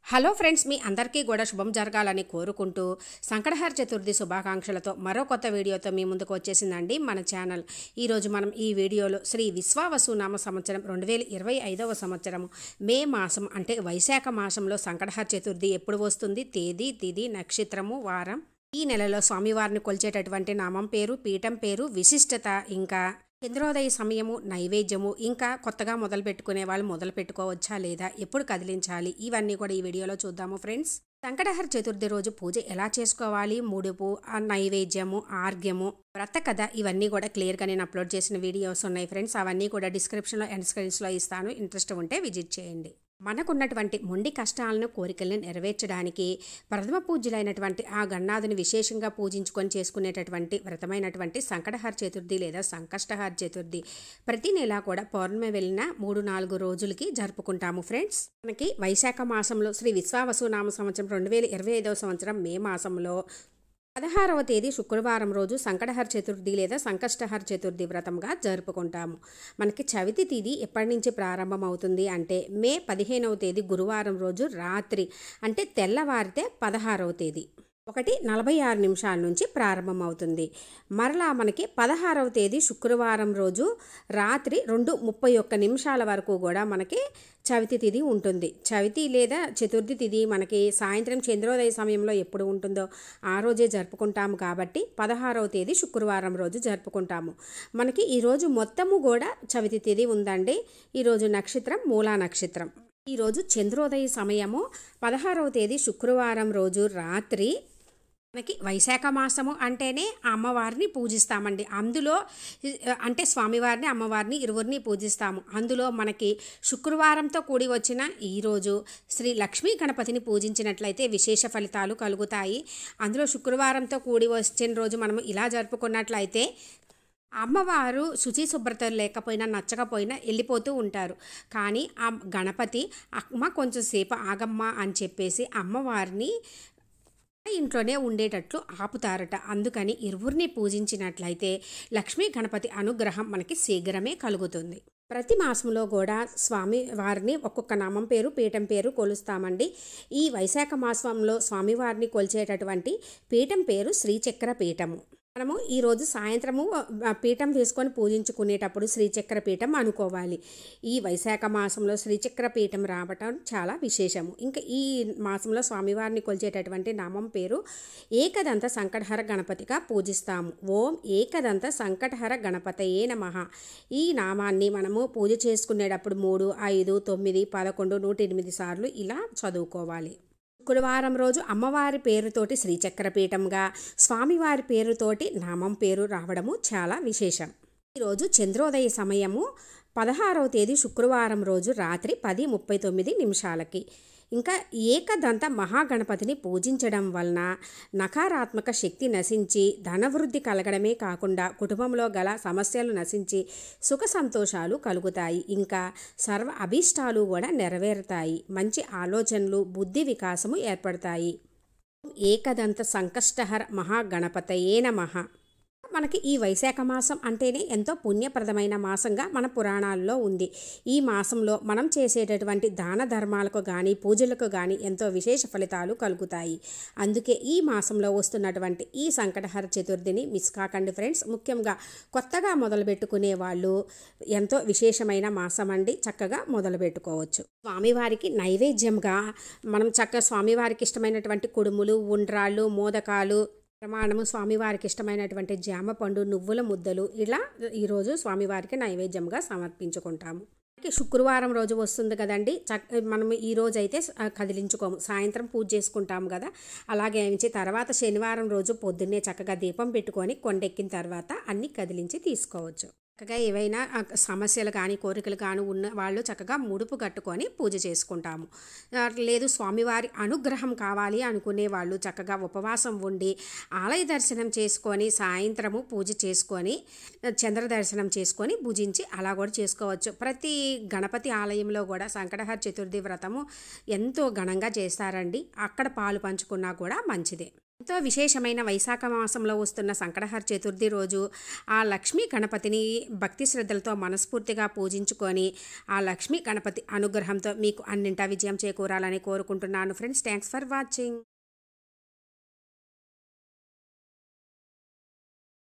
Hello friends, మీ అందరికీ కూడా శుభం జరగాలని కోరుకుంటూ సంకటహర చతుర్థి శుభాకాంక్షలతో మరో కొత్త వీడియోతో మీ ముందుకు వచ్చేసిందండి మన ఛానల్. ఈరోజు మనం ఈ వీడియోలో శ్రీ విశ్వావసునామ సంవత్సరం 2025వ సంవత్సరం మే మాసం అంటే వైశాఖ మాసంలో సంకటహర చతుర్థి ఎప్పుడు వస్తుంది, తేదీ, తిథి, నక్షత్రము, వారం, ఈ నెలలో స్వామివారిని కొలిచేటటువంటి నామం పేరు, పీఠం పేరు, విశిష్టత, ఇంకా చంద్రోదయ సమయము, నైవేద్యము, ఇంకా కొత్తగా మొదలు పెట్టుకునే వాళ్ళు మొదలు పెట్టుకోవచ్చా లేదా, ఎప్పుడు కదిలించాలి, ఇవన్నీ కూడా ఈ వీడియోలో చూద్దాము ఫ్రెండ్స్. సంకటహర చతుర్థి రోజు పూజ ఎలా చేసుకోవాలి, ముడుపు, నైవేద్యము, ఆర్ఘ్యము, వ్రత కథ, ఇవన్నీ కూడా క్లియర్గా నేను అప్లోడ్ చేసిన వీడియోస్ ఉన్నాయి ఫ్రెండ్స్. అవన్నీ కూడా డిస్క్రిప్షన్లో అండ్ స్క్రీన్స్లో ఇస్తాను. ఇంట్రెస్ట్ ఉంటే విజిట్ చేయండి. మనకున్నటువంటి మొండి కష్టాలను, కోరికలను నెరవేర్చడానికి ప్రథమ పూజ్యులైనటువంటి ఆ గణనాథుని విశేషంగా పూజించుకొని చేసుకునేటటువంటి వ్రతమైనటువంటి సంకటహర చతుర్థి లేదా సంకష్టహర చతుర్థి ప్రతి నెల కూడా పౌర్ణమి వెళ్ళిన 3-4 రోజులకి జరుపుకుంటాము ఫ్రెండ్స్. మనకి వైశాఖ మాసంలో శ్రీ విశ్వావసునామ సంవత్సరం 2025వ సంవత్సరం మే మాసంలో 16వ తేదీ శుక్రవారం రోజు సంకటహర చతుర్థి లేదా సంకష్టహర చతుర్థి వ్రతంగా జరుపుకుంటాము. మనకి చవితి తిథి ఎప్పటి నుంచి ప్రారంభం అవుతుంది అంటే మే 15వ తేదీ గురువారం రోజు రాత్రి, అంటే తెల్లవారితే 16వ తేదీ 1:46 నుంచి ప్రారంభం అవుతుంది. మరలా మనకి 16వ తేదీ శుక్రవారం రోజు రాత్రి 2:31 వరకు కూడా మనకి చవితి తిథి ఉంటుంది. చవితి లేదా చతుర్థి తిథి మనకి సాయంత్రం చంద్రోదయ సమయంలో ఎప్పుడు ఉంటుందో ఆ రోజే జరుపుకుంటాము కాబట్టి 16వ తేదీ శుక్రవారం రోజు జరుపుకుంటాము. మనకి ఈరోజు మొత్తము కూడా చవితి తిథి ఉందండి. ఈరోజు నక్షత్రం మూలా నక్షత్రం. ఈరోజు చంద్రోదయ సమయము 16వ తేదీ శుక్రవారం రోజు రాత్రి. మనకి వైశాఖ మాసము అంటేనే అమ్మవారిని పూజిస్తామండి. అందులో అంటే స్వామివారిని, అమ్మవారిని ఇరువురిని పూజిస్తాము. అందులో మనకి శుక్రవారంతో కూడి వచ్చిన ఈరోజు శ్రీ లక్ష్మీ గణపతిని పూజించినట్లయితే విశేష ఫలితాలు కలుగుతాయి. అందులో శుక్రవారంతో కూడి వచ్చిన రోజు మనము ఇలా జరుపుకున్నట్లయితే అమ్మవారు శుచి శుభ్రతలు లేకపోయినా, నచ్చకపోయినా వెళ్ళిపోతూ ఉంటారు. కానీ ఆ గణపతి అమ్మ కొంచెం సేపు ఆగమ్మ అని చెప్పేసి అమ్మవారిని ఇంట్లోనే ఉండేటట్లు ఆపుతారట. అందుకని ఇరువురిని పూజించినట్లయితే లక్ష్మీ గణపతి అనుగ్రహం మనకి శీఘ్రమే కలుగుతుంది. ప్రతి మాసంలో కూడా స్వామి వారిని ఒక్కొక్క నామం పేరు, పీఠం పేరు కొలుస్తామండి. ఈ వైశాఖ మాసంలో స్వామివారిని కొలిచేటటువంటి పీఠం పేరు శ్రీచక్ర పీఠము. మనము ఈరోజు సాయంత్రము పీఠం వేసుకొని పూజించుకునేటప్పుడు శ్రీచక్ర పీఠం అనుకోవాలి. ఈ వైశాఖ మాసంలో శ్రీచక్ర పీఠం రావటం చాలా విశేషము. ఇంకా ఈ మాసంలో స్వామివారిని కొలిచేటటువంటి నామం పేరు ఏకదంత సంకటహర గణపతిగా పూజిస్తాము. ఓం ఏకదంత సంకటహర గణపతయే నమః. ఈ నామాన్ని మనము పూజ చేసుకునేటప్పుడు 3, 5, 9, 11, 108 సార్లు ఇలా చదువుకోవాలి. శుక్రవారం రోజు అమ్మవారి పేరుతోటి శ్రీచక్రపీఠంగా, స్వామివారి పేరుతోటి నామం పేరు రావడము చాలా విశేషం. ఈరోజు చంద్రోదయ సమయము 16వ తేదీ శుక్రవారం రోజు రాత్రి 10:39. ఇంకా ఏకదంత మహాగణపతిని పూజించడం వలన నకారాత్మక శక్తి నశించి ధనవృద్ధి కలగడమే కాకుండా కుటుంబంలో గల సమస్యలు నశించి సుఖ సంతోషాలు కలుగుతాయి. ఇంకా సర్వ అభీష్టాలు కూడా నెరవేరుతాయి. మంచి ఆలోచనలు, బుద్ధి వికాసము ఏర్పడతాయి. ఏకదంత సంకష్టహర మహాగణపతయే నమః. మనకి ఈ వైశాఖ మాసం అంటేనే ఎంతో పుణ్యప్రదమైన మాసంగా మన పురాణాల్లో ఉంది. ఈ మాసంలో మనం చేసేటటువంటి దాన ధర్మాలకు కానీ, పూజలకు కానీ ఎంతో విశేష ఫలితాలు కలుగుతాయి. అందుకే ఈ మాసంలో వస్తున్నటువంటి ఈ సంకటహర చతుర్థిని మిస్ కాకండి ఫ్రెండ్స్. ముఖ్యంగా కొత్తగా మొదలుపెట్టుకునే వాళ్ళు ఎంతో విశేషమైన మాసం అండి. చక్కగా మొదలుపెట్టుకోవచ్చు. స్వామివారికి నైవేద్యంగా మనం చక్కగా స్వామివారికి ఇష్టమైనటువంటి కుడుములు, ఉండ్రాళ్ళు, మోదకాలు, ప్రమాణము, స్వామివారికి ఇష్టమైనటువంటి జామ పండు, నువ్వుల ముద్దలు ఇలా ఈరోజు స్వామివారికి నైవేద్యంగా సమర్పించుకుంటాము. శుక్రవారం రోజు వస్తుంది కదండి, మనం ఈ రోజు అయితే కదిలించుకోము, సాయంత్రం పూజ చేసుకుంటాము కదా. అలాగే తర్వాత శనివారం రోజు పొద్దున్నే చక్కగా దీపం పెట్టుకొని కొండెక్కిన తర్వాత అన్నీ కదిలించి తీసుకోవచ్చు. చక్కగా ఏవైనా సమస్యలు కానీ, కోరికలు కానీ ఉన్న వాళ్ళు చక్కగా ముడుపు కట్టుకొని పూజ చేసుకుంటాము. లేదు స్వామివారి అనుగ్రహం కావాలి అనుకునే వాళ్ళు చక్కగా ఉపవాసం ఉండి ఆలయ దర్శనం చేసుకొని సాయంత్రము పూజ చేసుకొని చంద్ర దర్శనం చేసుకొని పూజించి అలా కూడా చేసుకోవచ్చు. ప్రతి గణపతి ఆలయంలో కూడా సంకటహర చతుర్థి వ్రతము ఎంతో ఘనంగా చేస్తారండి. అక్కడ పాలు పంచుకున్నా కూడా మంచిదే. ఎంతో విశేషమైన వైశాఖ మాసంలో వస్తున్న సంకటహర చతుర్థి రోజు ఆ లక్ష్మీ గణపతిని భక్తి శ్రద్ధలతో మనస్ఫూర్తిగా పూజించుకొని ఆ లక్ష్మీ గణపతి అనుగ్రహంతో మీకు అన్నింటా విజయం చేకూరాలని కోరుకుంటున్నాను ఫ్రెండ్స్. Thanks for watching.